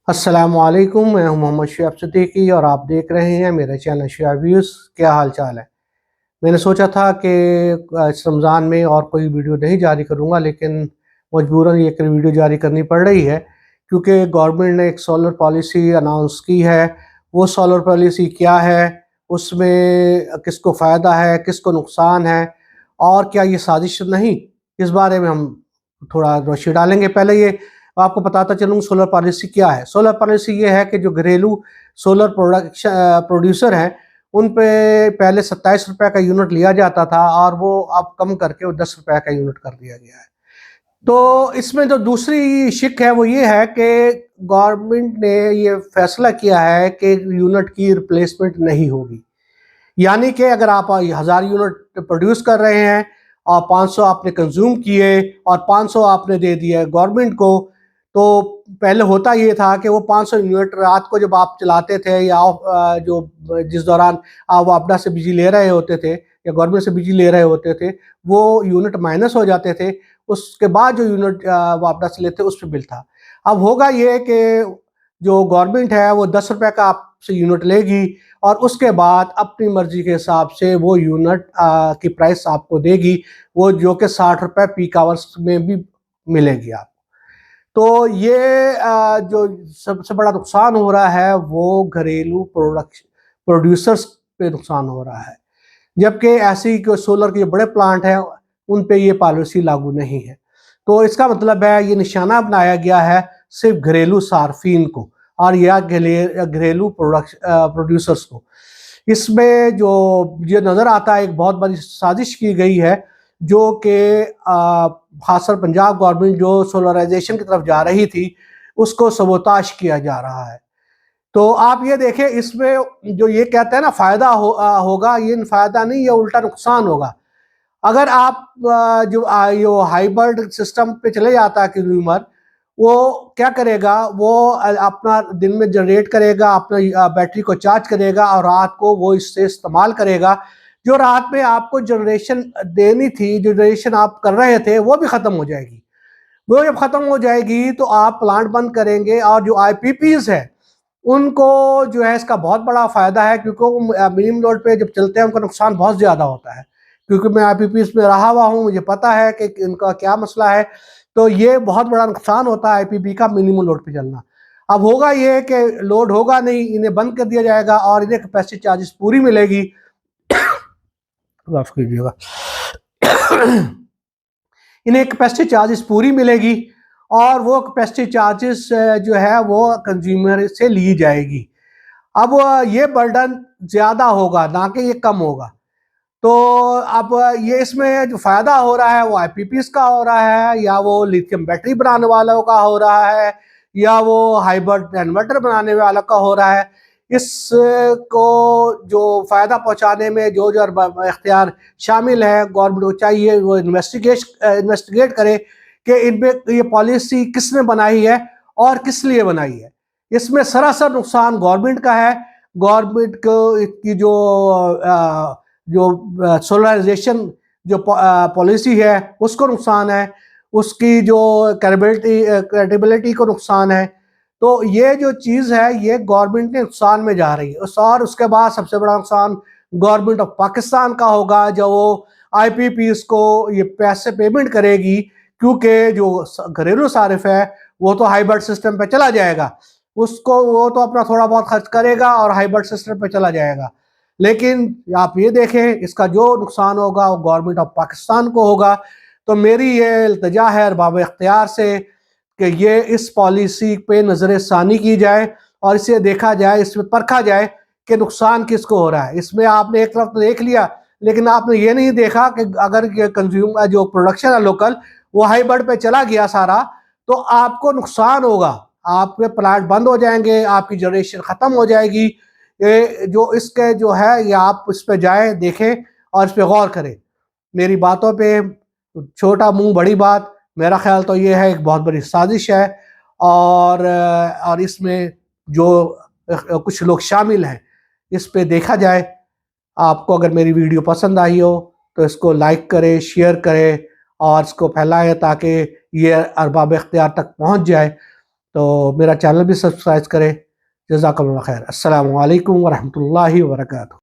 अस्सलामुअलैकुम, मैं हूं मोहम्मद शुएब सिद्दीकी और आप देख रहे हैं मेरा चैनल शुएब व्यूज़। क्या हाल चाल है। मैंने सोचा था कि इस रमज़ान में और कोई वीडियो नहीं जारी करूंगा, लेकिन मजबूरन ये वीडियो जारी करनी पड़ रही है क्योंकि गवर्नमेंट ने एक सोलर पॉलिसी अनाउंस की है। वो सोलर पॉलिसी क्या है, उसमें किसको फ़ायदा है, किसको नुकसान है और क्या ये साजिश नहीं, इस बारे में हम थोड़ा रोशनी डालेंगे। पहले ये आपको बताता चलूँ सोलर पॉलिसी क्या है। सोलर पॉलिसी ये है कि जो घरेलू सोलर प्रोड्यूसर हैं उन पे पहले 27 रुपए का यूनिट लिया जाता था और वो अब कम करके वो 10 रुपए का यूनिट कर दिया गया है। तो इसमें जो दूसरी शिक है वो ये है कि गवर्नमेंट ने ये फैसला किया है कि यूनिट की रिप्लेसमेंट नहीं होगी। यानी कि अगर आप 1000 यूनिट प्रोड्यूस कर रहे हैं और 500 आपने कंज्यूम किए और 500 आपने दे दिए गवर्नमेंट को, तो पहले होता ये था कि वो 500 यूनिट रात को जब आप चलाते थे या जो जिस दौरान आप आपदा से बिजली ले रहे होते थे या गवर्नमेंट से बिजली ले रहे होते थे, वो यूनिट माइनस हो जाते थे। उसके बाद जो यूनिट वो आपदा से लेते उस पर बिल था। अब होगा ये कि जो गवर्नमेंट है वो 10 रुपए का आपसे यूनिट लेगी और उसके बाद अपनी मर्जी के हिसाब से वो यूनिट की प्राइस आपको देगी, वो जो कि 60 रुपए पीक आवर्स में भी मिलेगी आपको। तो ये जो सबसे बड़ा नुकसान हो रहा है वो घरेलू प्रोड्यूसर्स पे नुकसान हो रहा है, जबकि ऐसी सोलर के जो बड़े प्लांट हैं उन पे ये पॉलिसी लागू नहीं है। तो इसका मतलब है ये निशाना बनाया गया है सिर्फ घरेलू सार्फिन को और या घरेलू प्रोड्यूसर्स को। इसमें जो ये नज़र आता है एक बहुत बड़ी साजिश की गई है, जो कि खासकर पंजाब गवर्नमेंट जो सोलराइजेशन की तरफ जा रही थी उसको सबोताश किया जा रहा है। तो आप ये देखें, इसमें जो ये कहते हैं ना फ़ायदा होगा, ये फ़ायदा नहीं, ये उल्टा नुकसान होगा। अगर आप जो हाइब्रिड सिस्टम पे चले जाता है कंज्यूमर, वो क्या करेगा, वो अपना दिन में जनरेट करेगा, अपना बैटरी को चार्ज करेगा और रात को वो इससे इस्तेमाल करेगा। जो रात में आपको जनरेशन देनी थी, जो जनरेशन आप कर रहे थे, वो भी ख़त्म हो जाएगी। वो जब ख़त्म हो जाएगी तो आप प्लांट बंद करेंगे और जो आईपीपीज़ है उनको जो है इसका बहुत बड़ा फ़ायदा है, क्योंकि वो मिनिमम लोड पे जब चलते हैं उनका नुकसान बहुत ज़्यादा होता है। क्योंकि मैं आईपीपीएस में रहा हुआ हूँ, मुझे पता है कि इनका क्या मसला है। तो ये बहुत बड़ा नुकसान होता है आईपीपी का मिनिमम लोड पे चलना। अब होगा ये कि लोड होगा नहीं, इन्हें बंद कर दिया जाएगा और इन्हें कैपेसिटी चार्जेस पूरी मिलेगी। माफ कीजिएगा। इन्हें कैपेसिटी चार्जेस पूरी मिलेगी और वो कैपेसिटी चार्जेस जो है वो कंज्यूमर से ली जाएगी। अब ये बर्डन ज़्यादा होगा, ना कि ये कम होगा। तो अब ये इसमें जो फ़ायदा हो रहा है वो आईपीपीएस का हो रहा है, या वो लिथियम बैटरी बनाने वालों का हो रहा है, या वो हाइब्रिड इन्वर्टर बनाने वालों का हो रहा है। इसको जो फ़ायदा पहुंचाने में जो जो इख्तियार शामिल है, गवर्नमेंट को चाहिए वो इन्वेस्टिगेट करे कि इनमें ये पॉलिसी किसने बनाई है और किस लिए बनाई है। इसमें सरासर नुकसान गवर्नमेंट का है। गवर्नमेंट को की जो सोलराइजेशन जो पॉलिसी है उसको नुकसान है, उसकी जो क्रेडिबिलिटी को नुकसान है। तो ये जो चीज़ है ये गवर्नमेंट के नुकसान में जा रही है। और उसके बाद सबसे बड़ा नुकसान गवर्नमेंट ऑफ पाकिस्तान का होगा, जो वो आईपीपीएस को ये पैसे पेमेंट करेगी, क्योंकि जो घरेलू सारिफ है वो तो हाइब्रिड सिस्टम पे चला जाएगा, उसको वो तो अपना थोड़ा बहुत खर्च करेगा और हाइब्रिड सिस्टम पे चला जाएगा। लेकिन आप ये देखें इसका जो नुकसान होगा वो गवर्नमेंट ऑफ पाकिस्तान को होगा। तो मेरी ये इल्तिजा है अरबाब इख्तियार से कि ये इस पॉलिसी पे नज़र सानी की जाए और इसे देखा जाए, इसमें परखा जाए कि नुकसान किसको हो रहा है। इसमें आपने एक तरफ तो देख लिया, लेकिन आपने ये नहीं देखा कि अगर ये कंज्यूम जो प्रोडक्शन है लोकल वो हाइब्रिड पे चला गया सारा, तो आपको नुकसान होगा। आपके प्लांट बंद हो जाएंगे, आपकी जनरेशन ख़त्म हो जाएगी। ये जो इसके जो है ये आप इस पे जाएं, देखें और इस पे गौर करें। मेरी बातों पे छोटा मुंह बड़ी बात, मेरा ख्याल तो ये है एक बहुत बड़ी साजिश है। और इसमें जो कुछ लोग शामिल हैं इस पे देखा जाए। आपको अगर मेरी वीडियो पसंद आई हो तो इसको लाइक करें, शेयर करें और इसको फैलाएं ताकि ये अरबाब इख्तियार तक पहुंच जाए। तो मेरा चैनल भी सब्सक्राइब करें। जज़ाकल्लाह खैर। अस्सलामु अलैकुम वरहमतुल्लाहि वबरकातुहू।